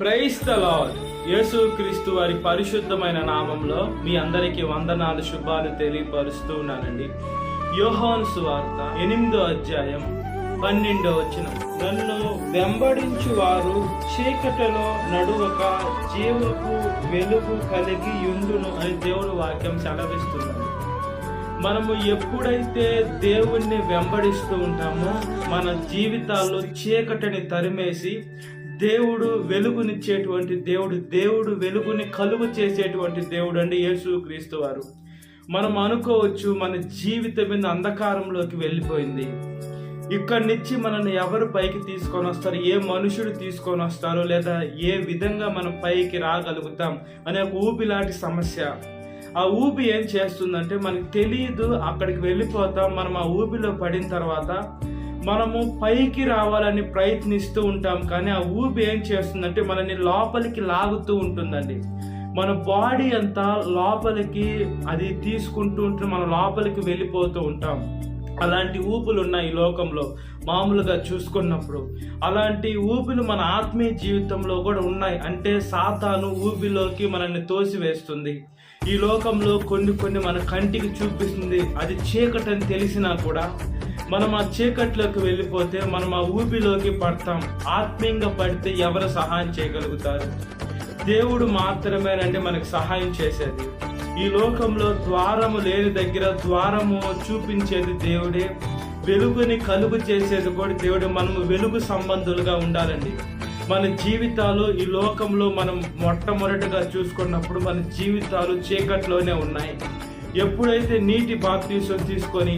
Praise the lord. యేసుక్రీస్తు వారి పరిశుద్ధమైన నామంలో మీ అందరికీ వందనాలు, శుభాలు తెలియపరుస్తూ ఉన్నానండి. యోహాను సువార్త 8వ అధ్యాయం 12వ వచనం, నన్ను వెంబడించు వారు చీకటిలో నడువక జీవపు వెలుగు కలిగి యుండును అని దేవుని వాక్యం సెలవిస్తున్నాడు. మనము ఎప్పుడైతే దేవుణ్ణి వెంబడిస్తూ ఉంటామో మన జీవితాల్లో చీకటిని తరిమేసి దేవుడు వెలుగునిచ్చేటువంటి దేవుడు వెలుగుని కలుగు చేసేటువంటి దేవుడు అండి యేసుక్రీస్తు వారు. మనం అనుకోవచ్చు మన జీవితం మీద అంధకారంలోకి వెళ్ళిపోయింది, ఇక్కడి నుంచి మనల్ని ఎవరు పైకి తీసుకొని వస్తారు, ఏ మనుషుడు తీసుకొని వస్తారో, లేదా ఏ విధంగా మనం పైకి రాగలుగుతాం అనే ఒక ఊపిలాంటి సమస్య. ఆ ఊపి ఏం చేస్తుందంటే మనకు తెలియదు, అక్కడికి వెళ్ళిపోతాం. మనం ఆ ఊపిలో పడిన తర్వాత మనము పైకి రావాలని ప్రయత్నిస్తూ ఉంటాం, కానీ ఆ ఊపి ఏం చేస్తుందంటే మనల్ని లోపలికి లాగుతూ ఉంటుందండి. మన బాడీ అంతా లోపలికి అది తీసుకుంటూ ఉంటుంది, మన లోపలికి వెళ్ళిపోతూ ఉంటాం. అలాంటి ఊపులు ఉన్నాయి ఈ లోకంలో మామూలుగా చూసుకున్నప్పుడు. అలాంటి ఊపులు మన ఆత్మీయ జీవితంలో కూడా ఉన్నాయి. అంటే సాతాను ఊపిలోకి మనల్ని తోసివేస్తుంది. ఈ లోకంలో కొన్ని మన కంటికి చూపిస్తుంది, అది చీకటని తెలిసినా కూడా మనం ఆ చీకట్లోకి వెళ్ళిపోతే మనం ఆ ఊపిలోకి పడతాం. ఆత్మీయంగా పడితే ఎవరు సహాయం చేయగలుగుతారు? దేవుడు మాత్రమేనంటే మనకు సహాయం చేసేది. ఈ లోకంలో ద్వారము లేని దగ్గర ద్వారము చూపించేది దేవుడే, వెలుగుని కలుగు చేసేది కూడా దేవుడే. మనము వెలుగు సంబంధులుగా ఉండాలండి. మన జీవితాలు ఈ లోకంలో మనం మొట్టమొదటిగా చూసుకున్నప్పుడు మన జీవితాలు చీకట్లోనే ఉన్నాయి. ఎప్పుడైతే నీటి బాప్తీసం తీసుకొని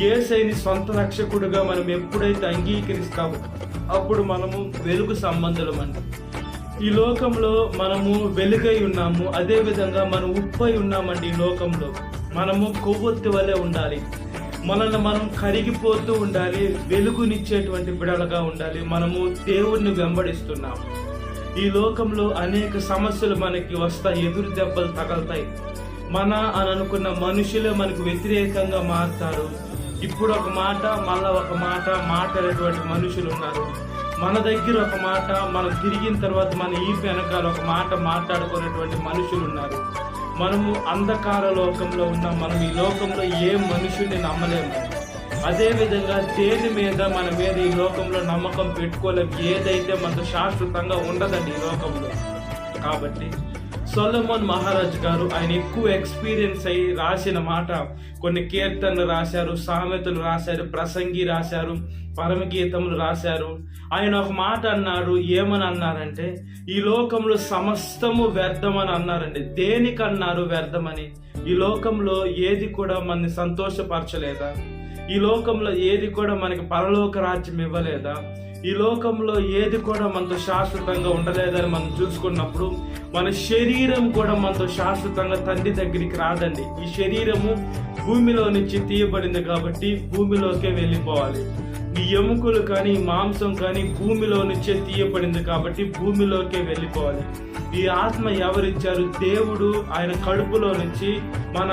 యేసయ్యని సొంత రక్షకుడుగా మనం ఎప్పుడైతే అంగీకరిస్తామో అప్పుడు మనము వెలుగు సంబంధులమండి. ఈ లోకంలో మనము వెలుగై ఉన్నాము, అదే విధంగా మనం ఉప్పై ఉన్నామండి. ఈ లోకంలో మనము కొవ్వొత్తి వలె ఉండాలి, మనల్ని మనం కరిగిపోతూ ఉండాలి, వెలుగునిచ్చేటువంటి బిడలుగా ఉండాలి. మనము దేవుణ్ణి వెంబడిస్తున్నాము. ఈ లోకంలో అనేక సమస్యలు మనకి వస్తాయి, ఎదురు దెబ్బలు తగలుతాయి. మన అని అనుకున్న మనుషులే మనకు వ్యతిరేకంగా మారుతారు. ఇప్పుడు ఒక మాట, మళ్ళా ఒక మాట మాట్లాడేటువంటి మనుషులు ఉన్నారు. మన దగ్గర ఒక మాట, మనం తిరిగిన తర్వాత మన ఈ వెనకాల ఒక మాట మాట్లాడుకునేటువంటి మనుషులు ఉన్నారు. మనము అంధకార లోకంలో ఉన్నాం. మనం ఈ లోకంలో ఏ మనుషుల్ని నమ్మలేము. అదేవిధంగా దేని మీద మన మీద ఈ లోకంలో నమ్మకం పెట్టుకోలేము. ఏదైతే మనకు శాశ్వతంగా ఉండదండి ఈ లోకంలో. కాబట్టి సొలొమోన్ మహారాజు గారు ఆయన ఎక్కువ ఎక్స్పీరియన్స్ అయ్యి రాసిన మాట, కొన్ని కీర్తనలు రాశారు, సామెతలు రాశారు, ప్రసంగి రాశారు, పరమగీతములు రాశారు. ఆయన ఒక మాట అన్నాడు. ఏమని అన్నారంటే, ఈ లోకంలో సమస్తము వ్యర్థమని అన్నారండి. దేనికన్నారు వ్యర్థమని? ఈ లోకంలో ఏది కూడా మనని సంతోషపరచలేదా? ఈ లోకంలో ఏది కూడా మనకి పరలోక రాజ్యం ఇవ్వలేదా? ఈ లోకంలో ఏది కూడా మనతో శాశ్వతంగా ఉండలేదని మనం చూసుకున్నప్పుడు మన శరీరం కూడా మనతో శాశ్వతంగా తండ్రి దగ్గరికి రాదండి. ఈ శరీరము భూమిలో నుంచి తీయబడింది కాబట్టి భూమిలోకే వెళ్ళిపోవాలి. ఈ ఎముకలు కానీ ఈ మాంసం కానీ భూమిలో నుంచే తీయబడింది కాబట్టి భూమిలోకే వెళ్ళిపోవాలి. ఈ ఆత్మ ఎవరిచ్చారు? దేవుడు ఆయన కడుపులో నుంచి మన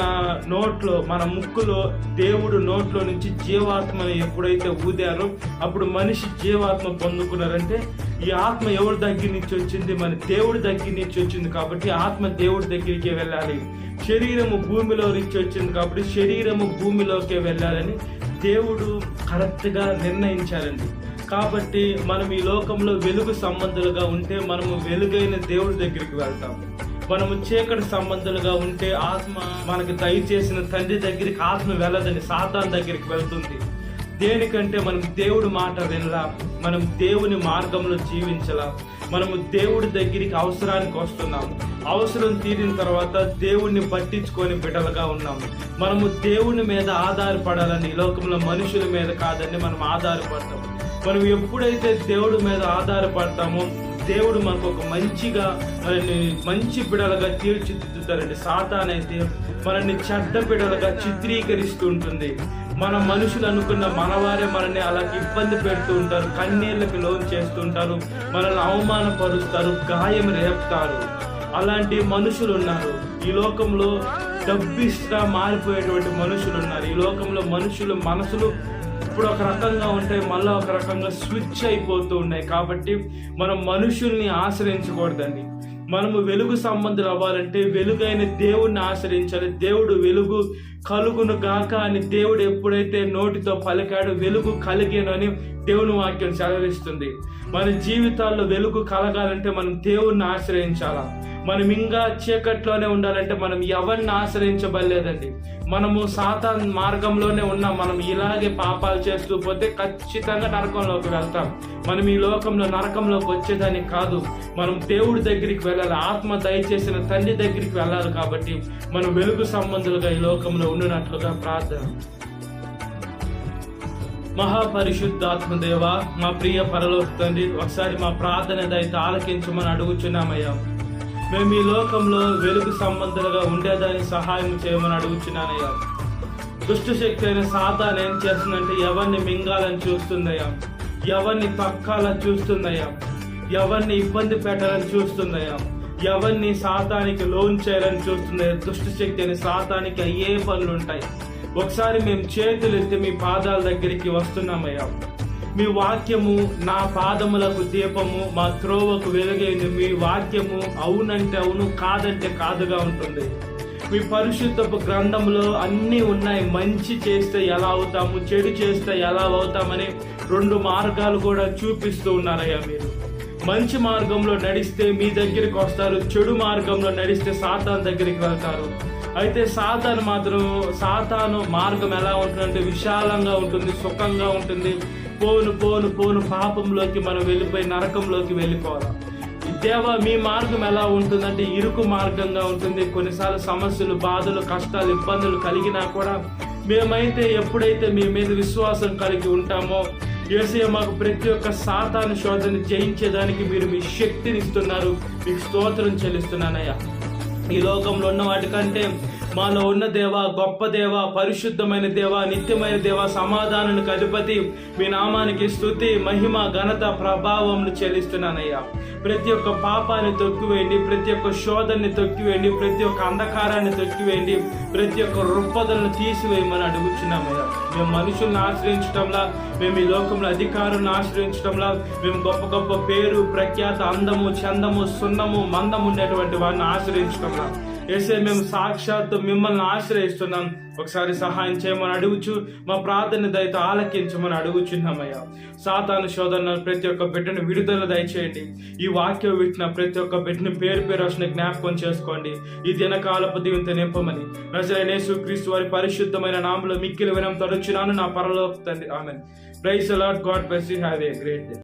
నోట్లో, మన ముక్కులో దేవుడు నోట్లో నుంచి జీవాత్మను ఎప్పుడైతే ఊదారో అప్పుడు మనిషి జీవాత్మ పొందుకున్నారంటే ఈ ఆత్మ ఎవరి దగ్గర నుంచి వచ్చింది? మన దేవుడి దగ్గర నుంచి వచ్చింది కాబట్టి ఆత్మ దేవుడి దగ్గరికి వెళ్ళాలి. శరీరము భూమిలో నుంచి వచ్చింది కాబట్టి శరీరము భూమిలోకే వెళ్ళాలని దేవుడు కరెక్ట్గా నిర్ణయించారండి. కాబట్టి మనం ఈ లోకంలో వెలుగు సంబంధులుగా ఉంటే మనము వెలుగైన దేవుడి దగ్గరికి వెళ్తాం. మనము చీకటి సంబంధులుగా ఉంటే ఆత్మ మనకు దయచేసిన తండ్రి దగ్గరికి ఆత్మ వెళ్ళదని సాతాను దగ్గరికి వెళ్తుంది. దేనికంటే మనం దేవుడి మాట వినలా, మనం దేవుని మార్గంలో జీవించలా, మనము దేవుడి దగ్గరికి అవసరానికి వస్తున్నాము. అవసరం తీరిన తర్వాత దేవుణ్ణి పట్టించుకొని బిడ్డలుగా ఉన్నాము. మనము దేవుని మీద ఆధారపడాలని, ఈ లోకంలో మనుషుల మీద కాదని మనం ఆధారపడతాము. మనం ఎప్పుడైతే దేవుడి మీద ఆధారపడతామో దేవుడు మనకు ఒక మనల్ని మంచి బిడలుగా తీర్చిదిద్దుతారండి. సాతానైతే మనల్ని చెడ్డ బిడలుగా చిత్రీకరిస్తూ ఉంటుంది. మన మనుషులు అనుకున్న మనవారే మనల్ని అలా ఇబ్బంది పెడుతూ ఉంటారు, కన్నీళ్ళకి లోన్ చేస్తుంటారు, మనల్ని అవమానపరుస్తారు, గాయం రేపుతారు. అలాంటి మనుషులు ఉన్నారు. ఈ లోకంలో డబ్బిస్తా మారిపోయేటువంటి మనుషులు ఉన్నారు. ఈ లోకంలో మనుషులు మనసులు ఇప్పుడు ఒక రకంగా ఉంటే మళ్ళీ ఒక రకంగా స్విచ్ అయిపోతూ ఉన్నాయి. కాబట్టి మనం మనుషుల్ని ఆశ్రయించకూడదండి. మనము వెలుగు సంబంధులు అవ్వాలంటే వెలుగైన దేవుడిని ఆశ్రయించాలి. దేవుడు వెలుగు కలుగును గాక అని దేవుడు ఎప్పుడైతే నోటితో పలికాడో వెలుగు కలిగేనని దేవుని వాక్యం సెలవిస్తుంది. మన జీవితాల్లో వెలుగు కలగాలంటే మనం దేవుణ్ణి ఆశ్రయించాలా. మనం ఇంకా చీకట్లోనే ఉండాలంటే మనం ఎవరిని ఆశ్రయించబడలేదండి. మనము సాతాన్ మార్గంలోనే ఉన్నాం. మనం ఇలాగే పాపాలు చేస్తూ పోతే ఖచ్చితంగా నరకంలోకి వెళ్తాం. మనం ఈ లోకంలో నరకంలోకి వచ్చేదానికి కాదు, మనం దేవుడి దగ్గరికి వెళ్ళాలి. ఆత్మ దయచేసిన తండ్రి దగ్గరికి వెళ్ళాలి. కాబట్టి మనం వెలుగు సంబంధులుగా ఈ లోకంలో ఉండినట్లుగా ప్రార్థన. మహాపరిశుద్ధాత్మ దేవ, మా ప్రియ పరలోక తండ్రి, ఒకసారి మా ప్రార్థన దయతో ఆలకించమని అడుగుచున్నామయ్యా. మేము ఈ లోకంలో వెలుగు సంబంధులుగా ఉండేదాన్ని సహాయం చేయమని అడుగుచున్నానయ్యా. దుష్ట శక్తి అయిన సాతాను ఏం చేస్తుందంటే ఎవరిని మింగాలని చూస్తుందయ్యా, ఎవరిని తక్కాలని చూస్తుందయ్యా, ఎవరిని ఇబ్బంది పెట్టాలని చూస్తుందయ్యా, ఎవరిని సాతానికి లోన్ చేయాలని చూస్తుందయ్యా. దుష్ట శక్తి అయిన సాతానికి అయ్యే పనులు ఉంటాయి. ఒకసారి మేము చేతులు ఎత్తి మీ పాదాల దగ్గరికి వస్తున్నామయ్యా. మీ వాక్యము నా పాదములకు దీపము, మా త్రోవకు వెలుగైంది. మీ వాక్యము అవునంటే అవును, కాదంటే కాదుగా ఉంటుంది. మీ పరిశుద్ధపు గ్రంథంలో అన్నీ ఉన్నాయి. మంచి చేస్తే ఎలా అవుతాము, చెడు చేస్తే ఎలా అవుతామని 2 మార్గాలు కూడా చూపిస్తూ ఉన్నారయ్యా. మీరు మంచి మార్గంలో నడిస్తే మీ దగ్గరికి వస్తారు, చెడు మార్గంలో నడిస్తే సాతాను దగ్గరికి వెళ్తారు. అయితే సాతాను మార్గం ఎలా ఉంటుందంటే విశాలంగా ఉంటుంది, సుఖంగా ఉంటుంది. పోను పోను పోను పాపంలోకి మనం వెళ్ళిపోయి నరకంలోకి వెళ్ళిపోవాలి. దేవా, మీ మార్గం ఎలా ఉంటుందంటే ఇరుకు మార్గంగా ఉంటుంది. కొన్నిసార్లు సమస్యలు, బాధలు, కష్టాలు, ఇబ్బందులు కలిగినా కూడా మేమైతే ఎప్పుడైతే మీ మీద విశ్వాసం కలిగి ఉంటామో యేసయ్య, మాకు ప్రతి ఒక్క సాతాను శోధన జయించేదానికి మీరు మీ శక్తిని ఇస్తున్నారు. మీకు స్తోత్రం చెల్లిస్తున్నానయ్యా. ఈ లోకంలో ఉన్న వాటికంటే మాలో ఉన్న దేవ, గొప్ప దేవ, పరిశుద్ధమైన దేవ, నిత్యమైన దేవ, సమాధానానికి అధిపతి, మీ నామానికి స్తుతి, మహిమ, ఘనత, ప్రభావములు చెల్లిస్తున్నానయ్యా. ప్రతి ఒక్క పాపాన్ని తొక్కివేయండి, ప్రతి ఒక్క శోధనని తొక్కివేయండి, ప్రతి ఒక్క అంధకారాన్ని తొక్కివేయండి, ప్రతి ఒక్క రుప్పదలను తీసివేయమని అడుగుచున్నామయ్యా. మేము మనుషుల్ని ఆశ్రయించటంలా, మేము ఈ లోకంలో అధికారులను ఆశ్రయించటంలా, మేము గొప్ప గొప్ప పేరు, ప్రఖ్యాత, అందము, చందము, సున్నము, మందము ఉండేటువంటి వారిని ఆశ్రయించటంలా యేసే, మేము సాక్షాత్తు మిమ్మల్ని ఆశ్రయిస్తున్నాం. ఒకసారి సహాయం చేయమని అడుగుచు మా ప్రార్థన దయతో ఆలకించమని అడుగుచున్నామయ్యా. సాతాను శోధన ప్రతి ఒక్క బిడ్డను విడుదల దయచేయండి. ఈ వాక్యం వింటున్న ప్రతి ఒక్క బిడ్డని పేరు పేరు జ్ఞాపకం చేసుకోండి. ఈ దినకాలపు దీవెనతో నింపమని నజరేయుడైన యేసుక్రీస్తు వారి పరిశుద్ధమైన నామములో మిక్కిలి వినయం తొడచున్నాను నా పరలోక తండ్రి. Amen. Praise the Lord. God bless you. Have a great day.